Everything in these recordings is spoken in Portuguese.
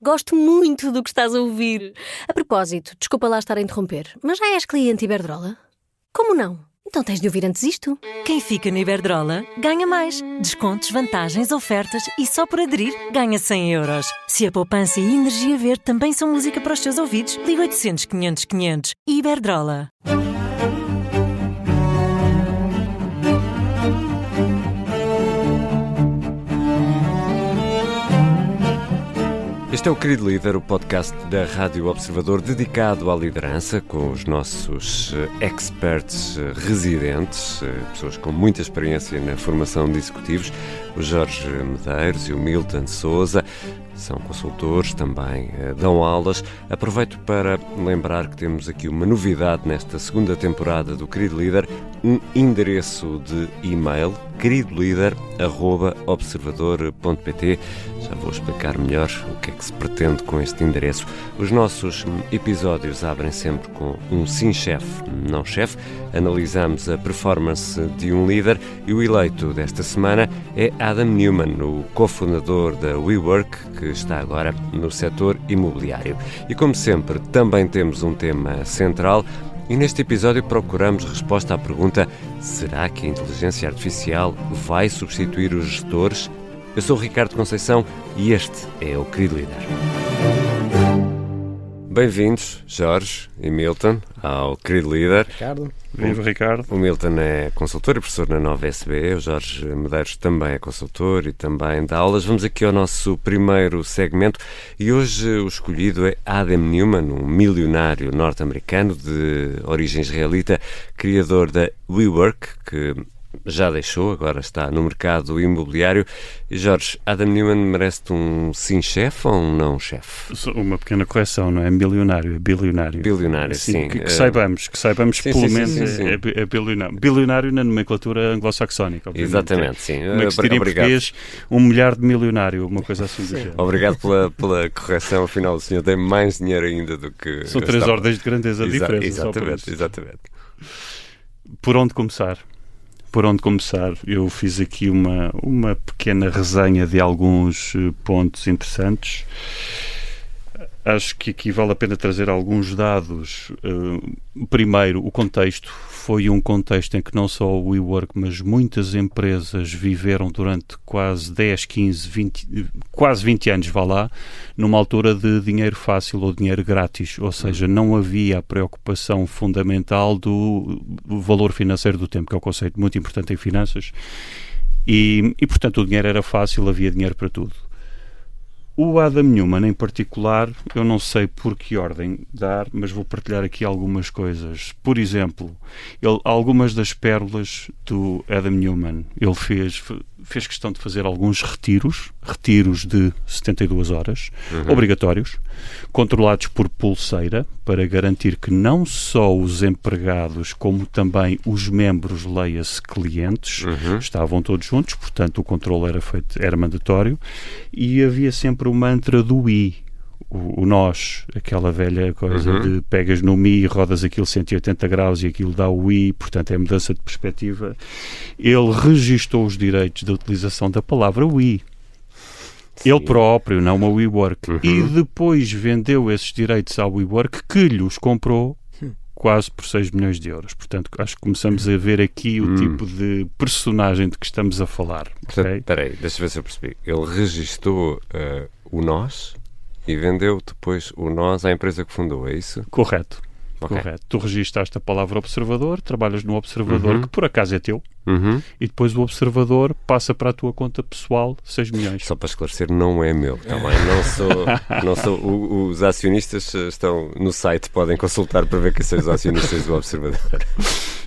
Gosto muito do que estás a ouvir. A propósito, desculpa lá estar a interromper, mas já és cliente Iberdrola? Como não? Então tens de ouvir antes isto. Quem fica na Iberdrola ganha mais. Descontos, vantagens, ofertas e só por aderir ganha 100 euros. Se a poupança e a energia verde também são música para os teus ouvidos, liga 800 500 500. Iberdrola. Este é o Querido Líder, o podcast da Rádio Observador dedicado à liderança, com os nossos experts residentes, pessoas com muita experiência na formação de executivos, o Jorge Medeiros e o Milton Sousa. São consultores, também dão aulas. Aproveito para lembrar que temos aqui uma novidade nesta segunda temporada do Querido Líder, um endereço de e-mail, queridolíder@observador.pt. Já vou explicar melhor o que é que se pretende com este endereço. Os nossos episódios abrem sempre com um sim chefe, não chefe. Analisamos a performance de um líder e o eleito desta semana é Adam Neumann, o cofundador da WeWork, que está agora no setor imobiliário. E como sempre, também temos um tema central e neste episódio procuramos resposta à pergunta: será que a inteligência artificial vai substituir os gestores? Eu sou o Ricardo Conceição e este é o Querido Líder. Bem-vindos, Jorge e Milton, ao Querido Líder. Ricardo. Viva, Ricardo. O Milton é consultor e professor na Nova SB, o Jorge Medeiros também é consultor e também dá aulas. Vamos aqui ao nosso primeiro segmento e hoje o escolhido é Adam Neumann, um milionário norte-americano de origem israelita, criador da WeWork, que já deixou, agora está no mercado imobiliário. E Jorge, Adam Neumann merece-te um sim-chefe ou um não-chefe? Uma pequena correção, não é milionário, é bilionário. Bilionário, assim, sim. Que saibamos sim, pelo sim, menos sim. É bilionário. Bilionário na nomenclatura anglo-saxónica, obviamente. Exatamente, sim. Como é que se diria em português? Um milhar de milionário, uma coisa assim do género. Obrigado pela correção, afinal o senhor tem mais dinheiro ainda do que... São três ordens de grandeza diferentes. Exatamente. Por onde começar? Eu fiz aqui uma pequena resenha de alguns pontos interessantes. Acho que aqui vale a pena trazer alguns dados. Primeiro, o contexto. Foi um contexto em que não só o WeWork, mas muitas empresas viveram durante quase 10, 15, quase 20 anos, numa altura de dinheiro fácil ou dinheiro grátis. Ou seja, não havia a preocupação fundamental do valor financeiro do tempo, que é um conceito muito importante em finanças. E portanto, o dinheiro era fácil, havia dinheiro para tudo. O Adam Neumann, em particular, eu não sei por que ordem dar, mas vou partilhar aqui algumas coisas. Por exemplo, algumas das pérolas do Adam Neumann, ele fez questão de fazer alguns retiros de 72 horas, obrigatórios, controlados por pulseira, para garantir que não só os empregados, como também os membros, leia-se clientes, estavam todos juntos, portanto o controle era mandatório, e havia sempre o mantra do I, o nós, aquela velha coisa de pegas no Mi e rodas aquilo 180 graus e aquilo dá o I, portanto é mudança de perspectiva. Ele registou os direitos da utilização da palavra we. Sim. Ele próprio, não a WeWork. E depois vendeu esses direitos à WeWork, que lhes comprou quase por 6 milhões de euros. Portanto, acho que começamos a ver aqui o tipo de personagem de que estamos a falar. Portanto, espera aí, deixa eu ver se eu percebi. Ele registou o nós e vendeu depois o nós à empresa que fundou, é isso? Correto. Okay. Correto. Tu registaste a palavra observador, trabalhas no observador, que por acaso é teu, e depois o observador passa para a tua conta pessoal 6 milhões. Só para esclarecer, não é meu, também. Não sou os acionistas estão no site, podem consultar para ver quem são os acionistas do observador.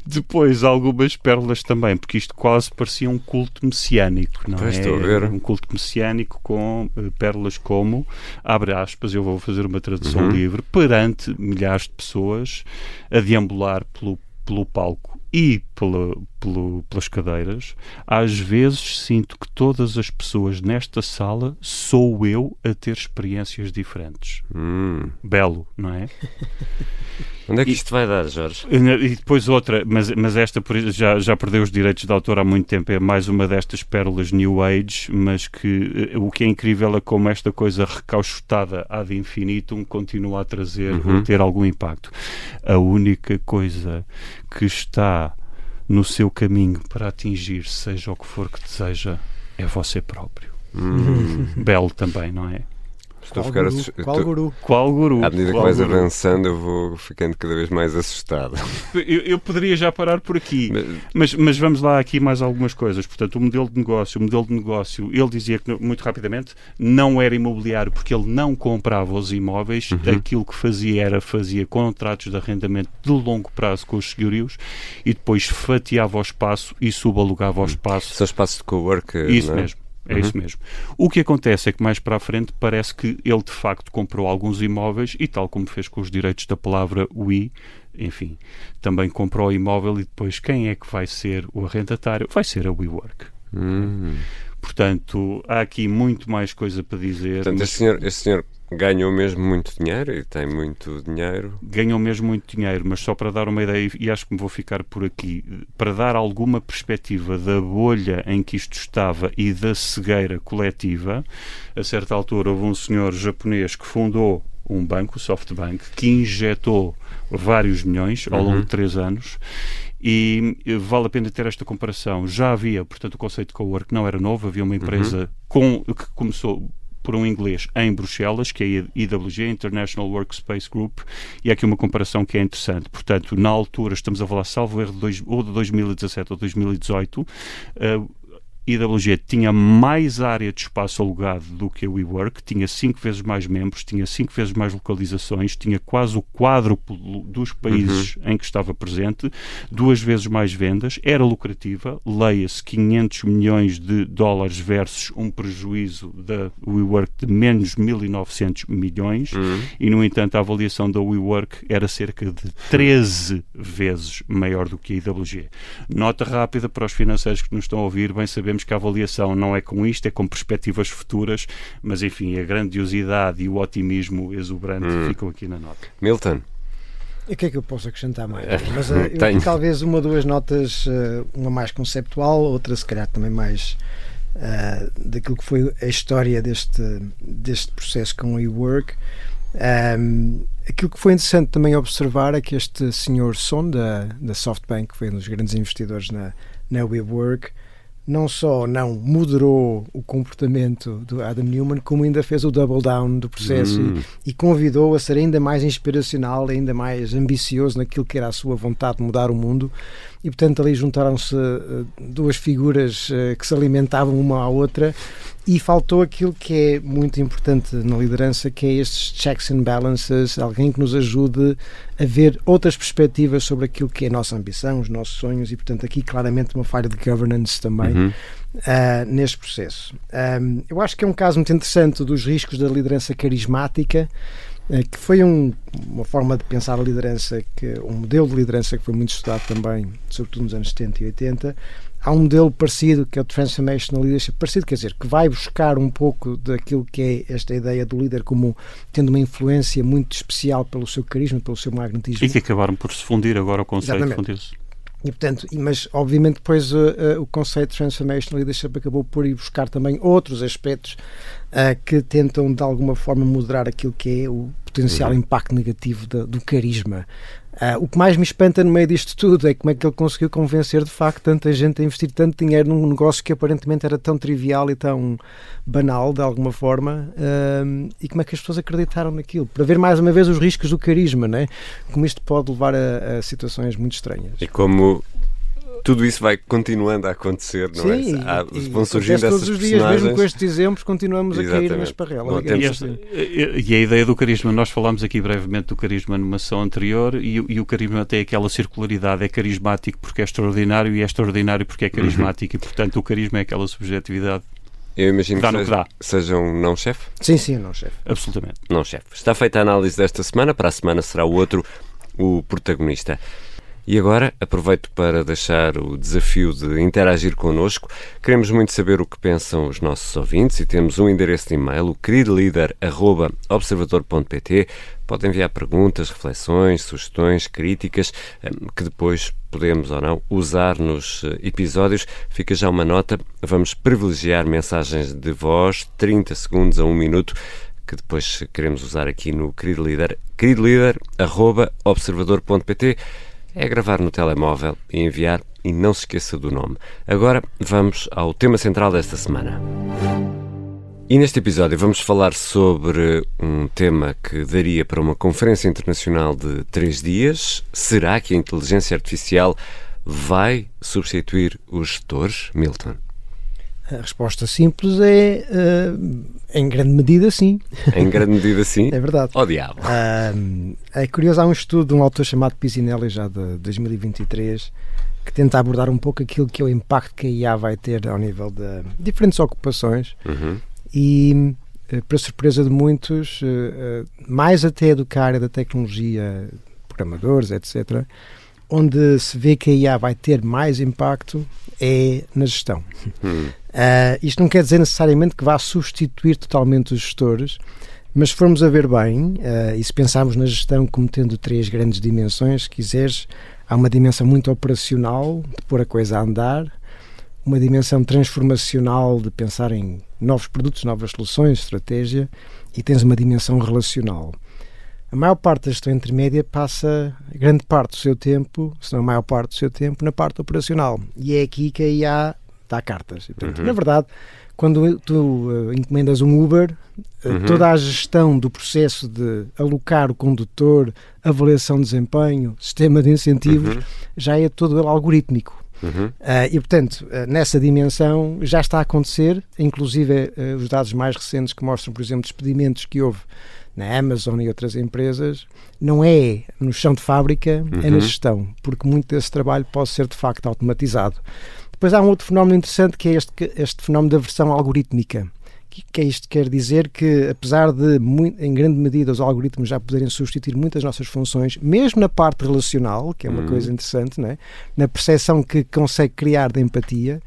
Depois, algumas pérolas também, porque isto quase parecia um culto messiânico, não pois é? Estou a ver. Um culto messiânico com pérolas como, abre aspas, eu vou fazer uma tradução livre, perante milhares de pessoas a deambular pelo palco e pelas cadeiras. Às vezes sinto que todas as pessoas nesta sala sou eu a ter experiências diferentes. Belo, não é? Onde é que isto vai dar, Jorge? E depois outra, mas esta já perdeu os direitos de autor há muito tempo, é mais uma destas pérolas New Age, mas que o que é incrível é como esta coisa recauchutada ad infinitum continua a trazer, a ter algum impacto. A única coisa que está no seu caminho para atingir, seja o que for que deseja, é você próprio. Belo também, não é? Qual guru? À medida que vais avançando, eu vou ficando cada vez mais assustado. Eu poderia já parar por aqui, mas vamos lá aqui mais algumas coisas. Portanto, o modelo de negócio, ele dizia que, muito rapidamente, não era imobiliário porque ele não comprava os imóveis. Aquilo que fazia contratos de arrendamento de longo prazo com os senhorios e depois fatiava o espaço e subalugava o espaço. São espaços de co-work, Isso não é? mesmo. É isso mesmo. O que acontece é que mais para a frente parece que ele de facto comprou alguns imóveis e, tal como fez com os direitos da palavra We, enfim, também comprou o imóvel e depois quem é que vai ser o arrendatário? Vai ser a WeWork. Portanto, há aqui muito mais coisa para dizer. Portanto, este senhor ganhou mesmo muito dinheiro e tem muito dinheiro. Ganhou mesmo muito dinheiro, mas só para dar uma ideia, e acho que me vou ficar por aqui, para dar alguma perspectiva da bolha em que isto estava e da cegueira coletiva, a certa altura houve um senhor japonês que fundou um banco, o SoftBank, que injetou vários milhões ao longo de 3 anos. E vale a pena ter esta comparação. Já havia, portanto, o conceito de cowork não era novo, havia uma empresa que começou por um inglês em Bruxelas, que é a IWG, International Workspace Group, e há aqui uma comparação que é interessante. Portanto, na altura, estamos a falar, salvo erro, ou de 2017 ou 2018, IWG tinha mais área de espaço alugado do que a WeWork, tinha 5 vezes mais membros, tinha 5 vezes mais localizações, tinha quase o quádruplo dos países em que estava presente, 2 vezes mais vendas, era lucrativa, leia-se 500 milhões de dólares versus um prejuízo da WeWork de menos 1.900 milhões e, no entanto, a avaliação da WeWork era cerca de 13 vezes maior do que a IWG. Nota rápida para os financeiros que nos estão a ouvir, bem sabemos que a avaliação não é com isto, é com perspectivas futuras, mas enfim, a grandiosidade e o otimismo exuberante ficam aqui na nota. Milton? E o que é que eu posso acrescentar mais? Mas eu, talvez uma ou duas notas, uma mais conceptual, outra se calhar também mais daquilo que foi a história deste processo com o WeWork. Aquilo que foi interessante também observar é que este senhor Son da SoftBank, que foi um dos grandes investidores na WeWork, não só não moderou o comportamento do Adam Neumann, como ainda fez o double down do processo e convidou a ser ainda mais inspiracional, ainda mais ambicioso naquilo que era a sua vontade de mudar o mundo. E, portanto, ali juntaram-se duas figuras que se alimentavam uma à outra e faltou aquilo que é muito importante na liderança, que é estes checks and balances, alguém que nos ajude a ver outras perspectivas sobre aquilo que é a nossa ambição, os nossos sonhos e, portanto, aqui claramente uma falha de governance também neste processo. Eu acho que é um caso muito interessante dos riscos da liderança carismática, que foi uma forma de pensar a liderança, um modelo de liderança que foi muito estudado também, sobretudo nos anos 70 e 80. Há um modelo parecido, que é o Transformational Leadership, parecido, quer dizer, que vai buscar um pouco daquilo que é esta ideia do líder como tendo uma influência muito especial pelo seu carisma, pelo seu magnetismo. E que acabaram por se fundir agora o conceito de fundir-se. E, portanto, mas obviamente depois o conceito de Transformational Leadership acabou por ir buscar também outros aspectos que tentam de alguma forma moderar aquilo que é o potencial impacto negativo do carisma. O que mais me espanta no meio disto tudo é como é que ele conseguiu convencer de facto tanta gente a investir tanto dinheiro num negócio que aparentemente era tão trivial e tão banal de alguma forma, e como é que as pessoas acreditaram naquilo, para ver mais uma vez os riscos do carisma, né? Como isto pode levar a situações muito estranhas. E como tudo isso vai continuando a acontecer, não é? Vão surgindo essas todos os dias, personagens. mesmo com estes exemplos, continuamos a cair na esparrela. E a ideia do carisma, nós falámos aqui brevemente do carisma numa sessão anterior, e o carisma tem aquela circularidade, é carismático porque é extraordinário e é extraordinário porque é carismático, e portanto o carisma é aquela subjetividade. Eu imagino que seja um não-chefe? Sim, não-chefe. Absolutamente. Não-chefe. Está feita a análise desta semana, para a semana será o outro o protagonista. E agora aproveito para deixar o desafio de interagir connosco. Queremos muito saber o que pensam os nossos ouvintes e temos um endereço de e-mail, o queridolider@observador.pt. Pode enviar perguntas, reflexões, sugestões, críticas, que depois podemos ou não usar nos episódios. Fica já uma nota, vamos privilegiar mensagens de voz, 30 segundos a 1 minuto, que depois queremos usar aqui no Querido Líder, queridolider@observador.pt. É gravar no telemóvel e enviar, e não se esqueça do nome. Agora vamos ao tema central desta semana. E neste episódio vamos falar sobre um tema que daria para uma conferência internacional de 3 dias. Será que a inteligência artificial vai substituir os gestores, Milton? A resposta simples é, em grande medida, sim. Em grande medida, sim? É verdade. Oh, diabo! É curioso, há um estudo de um autor chamado Pisinelli, já de 2023, que tenta abordar um pouco aquilo que é o impacto que a IA vai ter ao nível de diferentes ocupações. E, para surpresa de muitos, mais até do que a área da tecnologia, programadores, etc., onde se vê que a IA vai ter mais impacto é na gestão. Isto não quer dizer necessariamente que vá substituir totalmente os gestores, mas se formos a ver bem, e se pensarmos na gestão como tendo 3 grandes dimensões, se quiseres, há uma dimensão muito operacional, de pôr a coisa a andar, uma dimensão transformacional, de pensar em novos produtos, novas soluções, estratégia, e tens uma dimensão relacional. A maior parte da gestão intermédia passa grande parte do seu tempo, se não a maior parte do seu tempo, na parte operacional. E é aqui que a IA dá cartas. E, portanto, na verdade, quando tu encomendas um Uber, toda a gestão do processo de alocar o condutor, avaliação de desempenho, sistema de incentivos, já é todo algorítmico. E, portanto, nessa dimensão já está a acontecer, inclusive os dados mais recentes que mostram, por exemplo, despedimentos que houve na Amazon e outras empresas, não é no chão de fábrica, é na gestão, porque muito desse trabalho pode ser de facto automatizado. Depois há um outro fenómeno interessante que é este fenómeno da versão algorítmica. Que isto quer dizer que, apesar de, em grande medida, os algoritmos já poderem substituir muitas nossas funções, mesmo na parte relacional, que é uma coisa interessante, não é? Na percepção que consegue criar de empatia,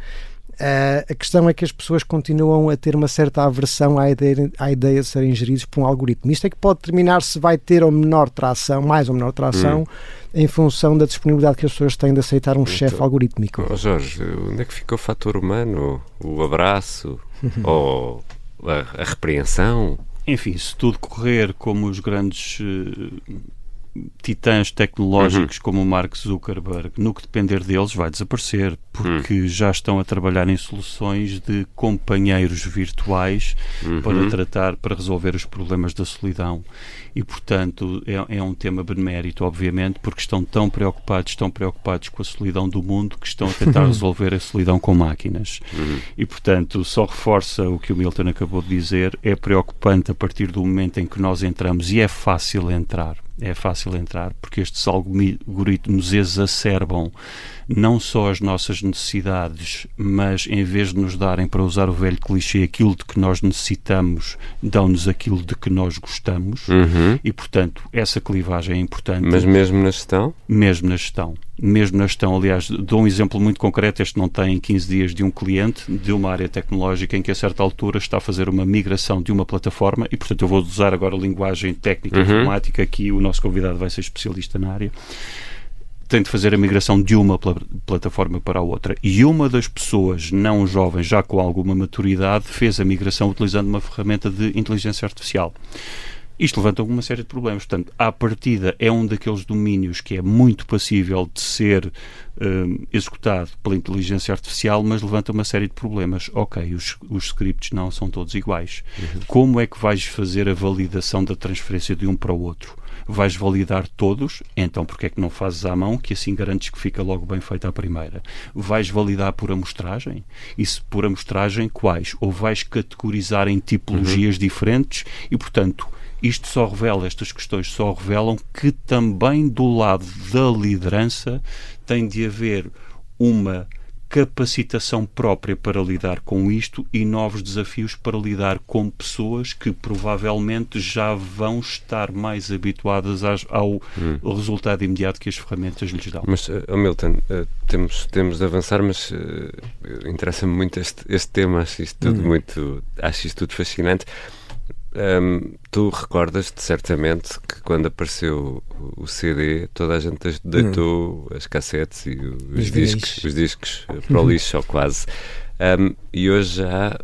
a questão é que as pessoas continuam a ter uma certa aversão à ideia de serem geridos por um algoritmo. Isto é que pode determinar se vai ter mais ou menor tração, em função da disponibilidade que as pessoas têm de aceitar um chefe algorítmico. Jorge, onde é que fica o fator humano? O abraço? Ou a repreensão? Enfim, se tudo correr como os grandes titãs tecnológicos como o Mark Zuckerberg, no que depender deles vai desaparecer, porque já estão a trabalhar em soluções de companheiros virtuais para resolver os problemas da solidão. E, portanto, é um tema benemérito, obviamente, porque estão tão preocupados com a solidão do mundo que estão a tentar resolver a solidão com máquinas. E, portanto, só reforça o que o Milton acabou de dizer, é preocupante a partir do momento em que nós entramos, e é fácil entrar, porque estes algoritmos exacerbam não só as nossas necessidades, mas em vez de nos darem, para usar o velho clichê, aquilo de que nós necessitamos, dão-nos aquilo de que nós gostamos. E, portanto, essa clivagem é importante. Mas mesmo na gestão? Mesmo na gestão, aliás, dou um exemplo muito concreto, este não tem 15 dias, de um cliente de uma área tecnológica em que a certa altura está a fazer uma migração de uma plataforma, e portanto eu vou usar agora a linguagem técnica informática, aqui o nosso convidado vai ser especialista na área. Tem de fazer a migração de uma plataforma para a outra, e uma das pessoas não jovens, já com alguma maturidade, fez a migração utilizando uma ferramenta de inteligência artificial. Isto levanta uma série de problemas. Portanto, à partida, é um daqueles domínios que é muito passível de ser executado pela inteligência artificial, mas levanta uma série de problemas. Ok, os scripts não são todos iguais. Como é que vais fazer a validação da transferência de um para o outro? Vais validar todos? Então, porque é que não fazes à mão, que assim garantes que fica logo bem feita a primeira? Vais validar por amostragem? E se por amostragem, quais? Ou vais categorizar em tipologias diferentes? E, portanto, estas questões só revelam que também do lado da liderança tem de haver uma capacitação própria para lidar com isto e novos desafios para lidar com pessoas que provavelmente já vão estar mais habituadas ao resultado imediato que as ferramentas lhes dão. Mas, Milton, temos de avançar, mas interessa-me muito este tema, acho isto tudo fascinante. Tu recordas-te certamente que quando apareceu o CD toda a gente deitou as cassetes e os discos para o lixo ou quase, e hoje há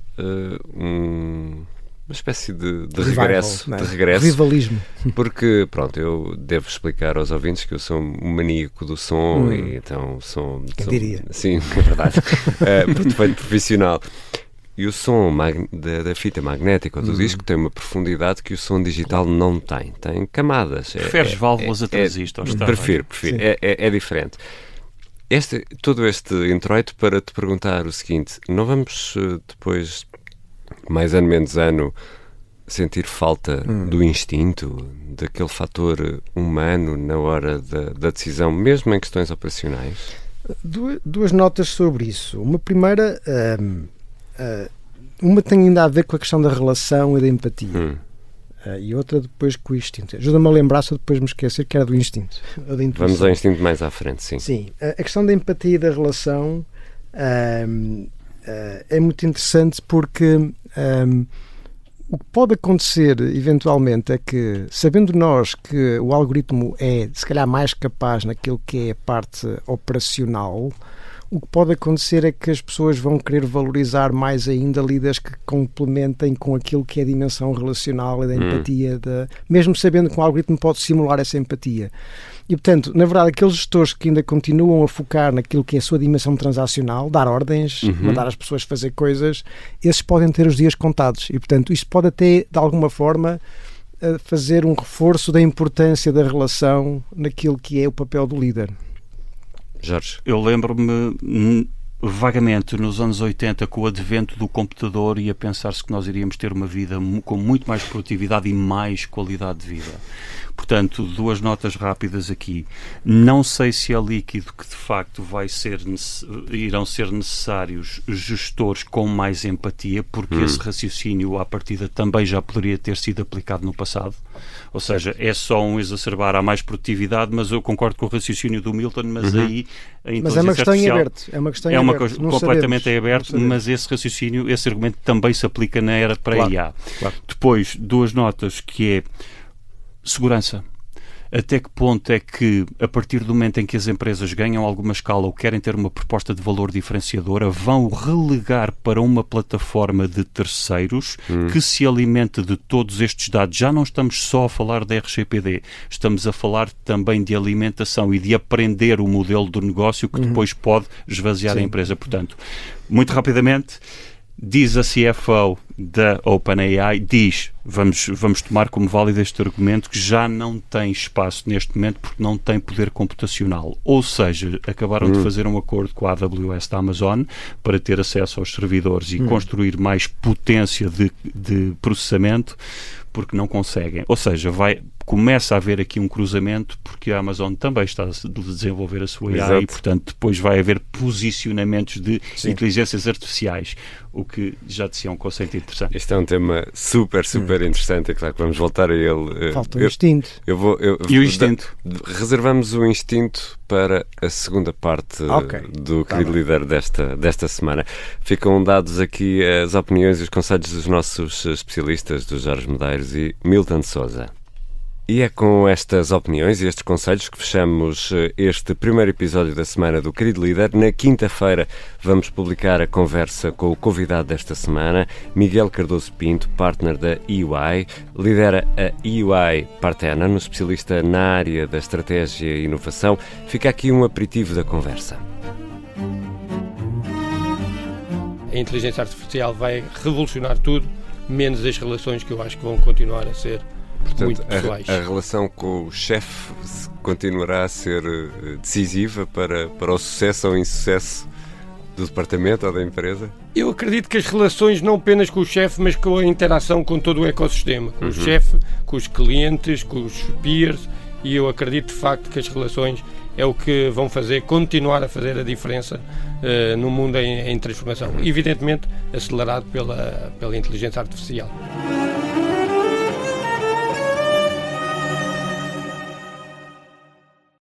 uma espécie de regresso, revivalismo, porque pronto, eu devo explicar aos ouvintes que eu sou um maníaco do som e então sou diria? Sim, é verdade, por defeito profissional. E o som da fita magnética ou do disco tem uma profundidade que o som digital não tem. Tem camadas. Preferes válvulas a transistores? Prefiro. É diferente. Todo este introito para te perguntar o seguinte: não vamos depois, mais ano menos ano, sentir falta do instinto, daquele fator humano na hora da decisão, mesmo em questões operacionais? Duas notas sobre isso. Uma primeira... uma tem ainda a ver com a questão da relação e da empatia, e outra depois com o instinto. Ajuda-me a lembrar, se eu depois me esquecer, que era do instinto. Vamos ao instinto mais à frente, sim. Sim, a questão da empatia e da relação é muito interessante, porque o que pode acontecer eventualmente é que, sabendo nós que o algoritmo é se calhar mais capaz naquilo que é a parte operacional, o que pode acontecer é que as pessoas vão querer valorizar mais ainda líderes que complementem com aquilo que é a dimensão relacional e da empatia, mesmo sabendo que um algoritmo pode simular essa empatia. E, portanto, na verdade, aqueles gestores que ainda continuam a focar naquilo que é a sua dimensão transacional, dar ordens, mandar as pessoas fazer coisas, esses podem ter os dias contados. E, portanto, isto pode até, de alguma forma, fazer um reforço da importância da relação naquilo que é o papel do líder. Jorge? Eu lembro-me vagamente nos anos 80, com o advento do computador, e a pensar-se que nós iríamos ter uma vida com muito mais produtividade e mais qualidade de vida. Portanto, duas notas rápidas aqui. Não sei se é líquido que de facto irão ser necessários gestores com mais empatia, porque esse raciocínio à partida também já poderia ter sido aplicado no passado. Ou seja, é só um exacerbar a mais produtividade, mas eu concordo com o raciocínio do Milton, mas aí a inteligência mas é uma questão artificial em aberto. É uma questão em aberto. Completamente em aberto, mas esse raciocínio, esse argumento também se aplica na era pré-IA. Claro. Depois, duas notas, que é segurança. Até que ponto é que, a partir do momento em que as empresas ganham alguma escala ou querem ter uma proposta de valor diferenciadora, vão relegar para uma plataforma de terceiros que se alimenta de todos estes dados? Já não estamos só a falar da RGPD, estamos a falar também de alimentação e de aprender o modelo do negócio que depois pode esvaziar a empresa. Portanto, muito rapidamente, diz a CFO da OpenAI, vamos tomar como válido este argumento, que já não tem espaço neste momento porque não tem poder computacional. Ou seja, acabaram de fazer um acordo com a AWS da Amazon para ter acesso aos servidores e construir mais potência de processamento, porque não conseguem. Ou seja, começa a haver aqui um cruzamento, porque a Amazon também está a desenvolver a sua AI e, portanto, depois vai haver posicionamentos de inteligências artificiais, o que já disse é um conceito interessante. Este é um tema super interessante, é claro que vamos voltar a ele. Falta o instinto. E o instinto? Reservamos o instinto para a segunda parte do Querido Líder desta semana. Ficam dados aqui as opiniões e os conselhos dos nossos especialistas, do Jorge Medeiros e Milton Sousa. E é com estas opiniões e estes conselhos que fechamos este primeiro episódio da semana do Querido Líder. Na quinta-feira vamos publicar a conversa com o convidado desta semana, Miguel Cardoso Pinto, partner da EY, lidera a EY Partena, especialista na área da estratégia e inovação. Fica aqui um aperitivo da conversa. A inteligência artificial vai revolucionar tudo, menos as relações, que eu acho que vão continuar a ser muito pessoais. A relação com o chefe continuará a ser decisiva para o sucesso ou insucesso do departamento ou da empresa? Eu acredito que as relações, não apenas com o chefe, mas com a interação com todo o ecossistema, com o chefe, com os clientes, com os peers, e eu acredito de facto que as relações é o que vão continuar a fazer a diferença no mundo em transformação, evidentemente acelerado pela inteligência artificial.